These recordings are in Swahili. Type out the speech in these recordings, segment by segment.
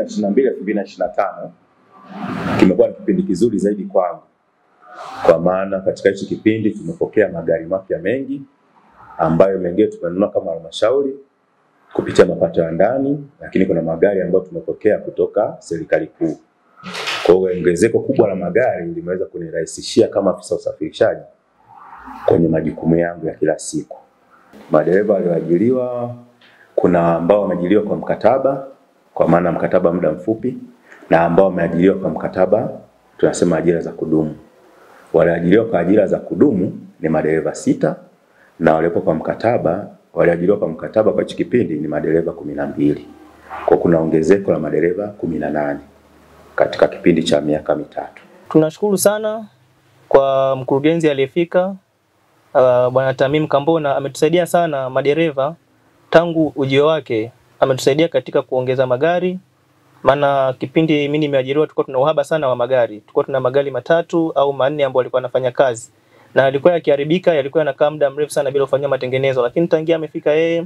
2022 2025 kimekuwa ni kipindi kizuri zaidi kwangu. Kwa maana katika hichi kipindi tumepokea magari mapya mengi ambayo mengine tumenunua kama halmashauri kupitia mapato ya ndani, lakini kuna magari ambayo tumepokea kutoka serikali kuu. Kwa hiyo ongezeko kubwa la magari limeweza kunirahisishia kama afisa usafirishaji kwenye majukumu yangu ya kila siku. Madereva walioajiriwa, kuna ambao wameajiriwa kwa mkataba, kwa maana mkataba muda mfupi, na ambao wameajiriwa kwa mkataba tunasema ajira za kudumu. Walioajiriwa kwa ajira za kudumu ni madereva 6, na waliopo kwa mkataba, walioajiriwa kwa mkataba kwa kipindi ni madereva 12. Kwa kuna ongezeko la madereva 18 katika kipindi cha miaka mitatu. Tunashukuru sana kwa mkurugenzi aliyefika, Bwana Tamim Kambona. Ametusaidia sana madereva tangu ujio wake, ametusaidia katika kuongeza magari. Maana kipindi mimi nimeajiriwa tulikuwa tuna uhaba sana wa magari. Tulikuwa tuna magari 3 au 4 ambao walikuwa wanafanya kazi. Na yalikuwa yakiharibika, yalikuwa yanakaa muda mrefu sana bila kufanya matengenezo. Lakini tangia amefika yeye,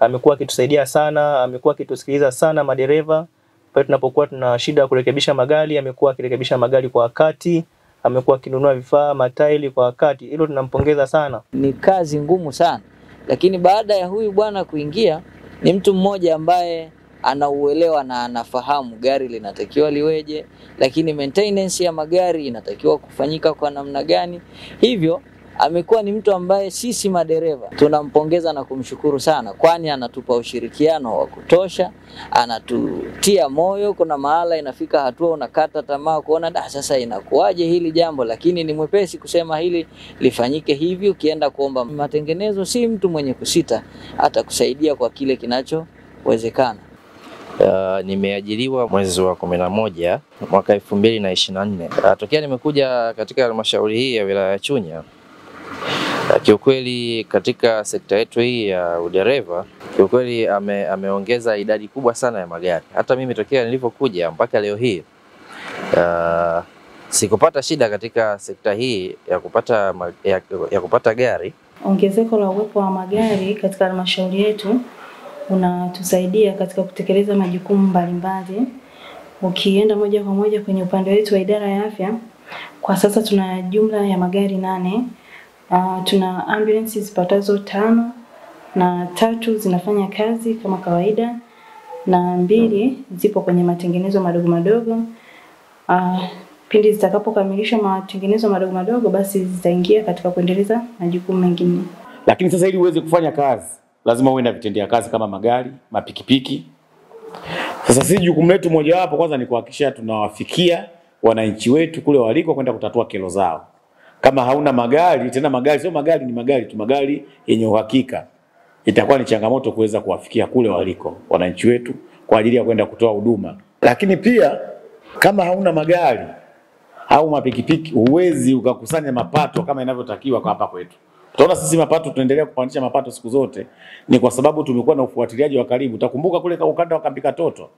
amekuwa akitusaidia sana, amekuwa akitusikiliza sana madereva. Pale tunapokuwa tuna shida kurekebisha magari, amekuwa akirekebisha magari kwa wakati, amekuwa akinunua vifaa, matairi kwa wakati. Hilo tunampongeza sana. Ni kazi ngumu sana. Lakini baada ya huyu bwana kuingia, ni mtu mmoja ambaye anauelewa na anafahamu gari linatakiwa liweje, lakini maintenance ya magari inatakiwa kufanyika kwa namna gani. Hivyo amekuwa ni mtu ambaye sisi madereva tunampongeza na kumshukuru sana, kwani anatupa ushirikiano wa kutosha, anatutia moyo. Kuna mahala inafika hatua unakata tamaa kuona sasa inakuaje hili jambo, lakini ni mwepesi kusema hili lifanyike hivi. Ukienda kuomba matengenezo, si mtu mwenye kusita, hata kusaidia kwa kile kinachowezekana. Nimeajiriwa mwezi wa 11 mwaka 2024. Tokea nimekuja katika halmashauri hii ya wilaya ya Chunya, kiukweli katika sekta yetu hii ya udereva, kiukweli ameongeza idadi kubwa sana ya magari. Hata mimi tokea nilipokuja mpaka leo hii sikupata shida katika sekta hii ya kupata gari. Ongezeko la uwepo wa magari katika halmashauri yetu unatusaidia katika kutekeleza majukumu mbalimbali. Ukienda moja kwa moja kwenye upande wetu wa idara ya afya, kwa sasa tuna jumla ya magari 8. Tuna ambulance zipatazo 5 na 3 zinafanya kazi kama kawaida na 2 zipo kwenye matengenezo madogo madogo. Pindi zitakapokamilishwa matengenezo madogo madogo, basi zitaingia katika kuendeleza majukumu mengine. Lakini sasa ili uweze kufanya kazi lazima uwe na vitendea kazi kama magari, mapikipiki. Sasa sisi jukumu letu moja wapo kwanza ni kuhakikisha tunawafikia wananchi wetu kule waliko kwenda kutatua kero zao. Kama hauna magari, tena magari sio magari, ni magari tu, magari yenye uhakika, itakuwa ni changamoto kuweza kuwafikia kule waliko wananchi wetu kwa ajili ya kwenda kutoa huduma. Lakini pia kama hauna magari au mapikipiki, huwezi ukakusanya mapato kama inavyotakiwa kwa hapa kwetu. Tunaona sisi mapato tunaendelea kupandisha mapato siku zote ni kwa sababu tumekuwa na ufuatiliaji wa karibu. Utakumbuka kule kwa ukanda wa Kambika Toto,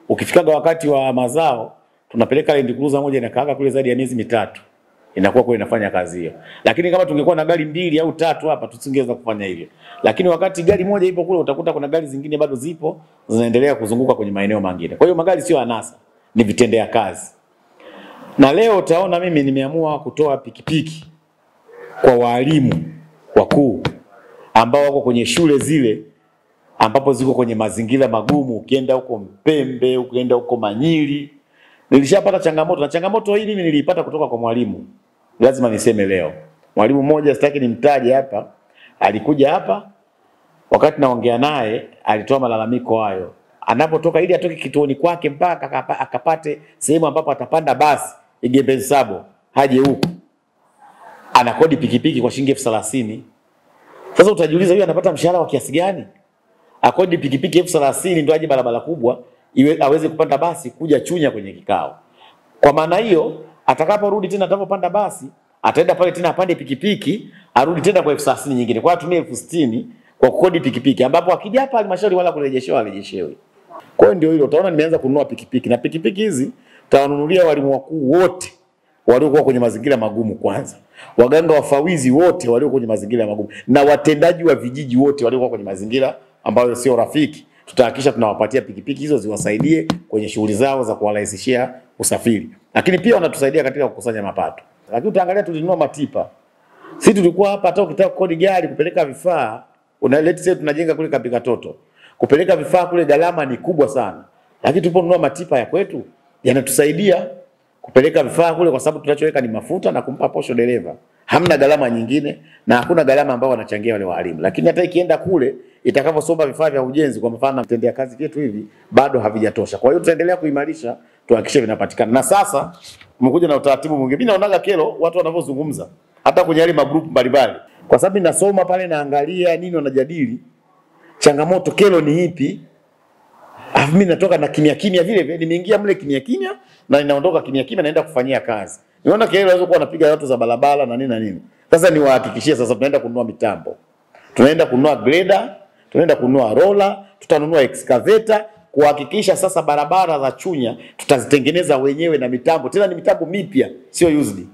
ukifikaga wakati wa mazao tunapeleka Land Cruiser moja inakaaga kule zaidi ya miezi 3. Inakuwa kule inafanya kazi hiyo. Lakini kama tungekuwa na gari 2 au 3 hapa tusingeweza kufanya hivyo. Lakini wakati gari moja ipo kule, utakuta kuna gari zingine bado zipo zinaendelea kuzunguka kwenye maeneo mengine. Kwa hiyo magari sio anasa, ni vitendea kazi. Na leo utaona mimi nimeamua kutoa pikipiki kwa walimu wakuu ambao wako kwenye shule zile ambapo ziko kwenye mazingira magumu. Ukienda huko Mpembe, ukienda huko Manyiri, nilishapata changamoto, na changamoto hii mimi nilipata kutoka kwa mwalimu. Lazima niseme leo. Mwalimu mmoja sitaki nimtaje hapa, alikuja hapa wakati naongea naye alitoa malalamiko hayo. Anapotoka ili atoke kituoni kwake mpaka akapate sehemu ambapo atapanda basi Igembe Sabo haje huko, anakodi pikipiki kwa shilingi 30,000. Sasa utajiuliza huyu anapata mshahara wa kiasi gani? Akodi pikipiki 30,000 ndio aje barabara kubwa aweze kupanda basi kuja Chunya kwenye kikao. Kwa maana hiyo atakaporudi tena atapopanda basi ataenda pale tena apande pikipiki arudi tena kwa 30,000 nyingine. Kwa atumie 60,000 kwa kukodi pikipiki, ambapo akija hapa halmashauri wala kurejeshewe. Kwa hiyo ndio hilo utaona nimeanza kununua pikipiki, na pikipiki hizi tawanunulia walimu wakuu wote waliokuwa kwenye mazingira magumu kwanza, waganga wafawizi wote waliokuwa kwenye mazingira magumu, na watendaji wa vijiji wote waliokuwa kwenye mazingira ambayo sio rafiki. tutahakikisha tunawapatia pikipiki hizo ziwasaidie kwenye shughuli zao za kuwarahisishia usafiri. Lakini pia wanatusaidia katika kukusanya mapato. Lakini utaangalia tulinunua matipa. Sisi tulikuwa hapa hata ukitaka kukodi gari kupeleka vifaa, let's say tunajenga kule Kapika Toto. Kupeleka vifaa kule gharama ni kubwa sana. Lakini tuliponunua matipa ya kwetu yanatusaidia kupeleka vifaa kule kwa sababu tunachoweka ni mafuta na kumpa posho dereva. Hamna gharama nyingine na hakuna gharama ambao wanachangia wale walimu. Lakini hata ikienda kule itakaposomba vifaa vya ujenzi kwa mfano na vitendea kazi vyetu hivi bado havijatosha. Kwa hiyo tutaendelea kuimarisha tuhakikishe vinapatikana. Na sasa umekuja na utaratibu mwingine. Mimi naonaga kero watu wanavyozungumza hata kwenye yale magrupu mbalimbali. Kwa sababu ninasoma pale naangalia nini wanajadili. Changamoto kero ni ipi? Mimi natoka na kimya kimya vile vile nimeingia mle kimya kimya na ninaondoka kimya kimya naenda kufanyia kazi. Niona kero waweza kuwa wanapiga watu za barabara na nini na nini. Sasa niwahakikishie sasa tunaenda kununua mitambo. Tunaenda kununua grader, tunaenda kununua roller, tutanunua excavator kuhakikisha sasa barabara za Chunya tutazitengeneza wenyewe na mitambo. Tena ni mitambo mipya, sio used.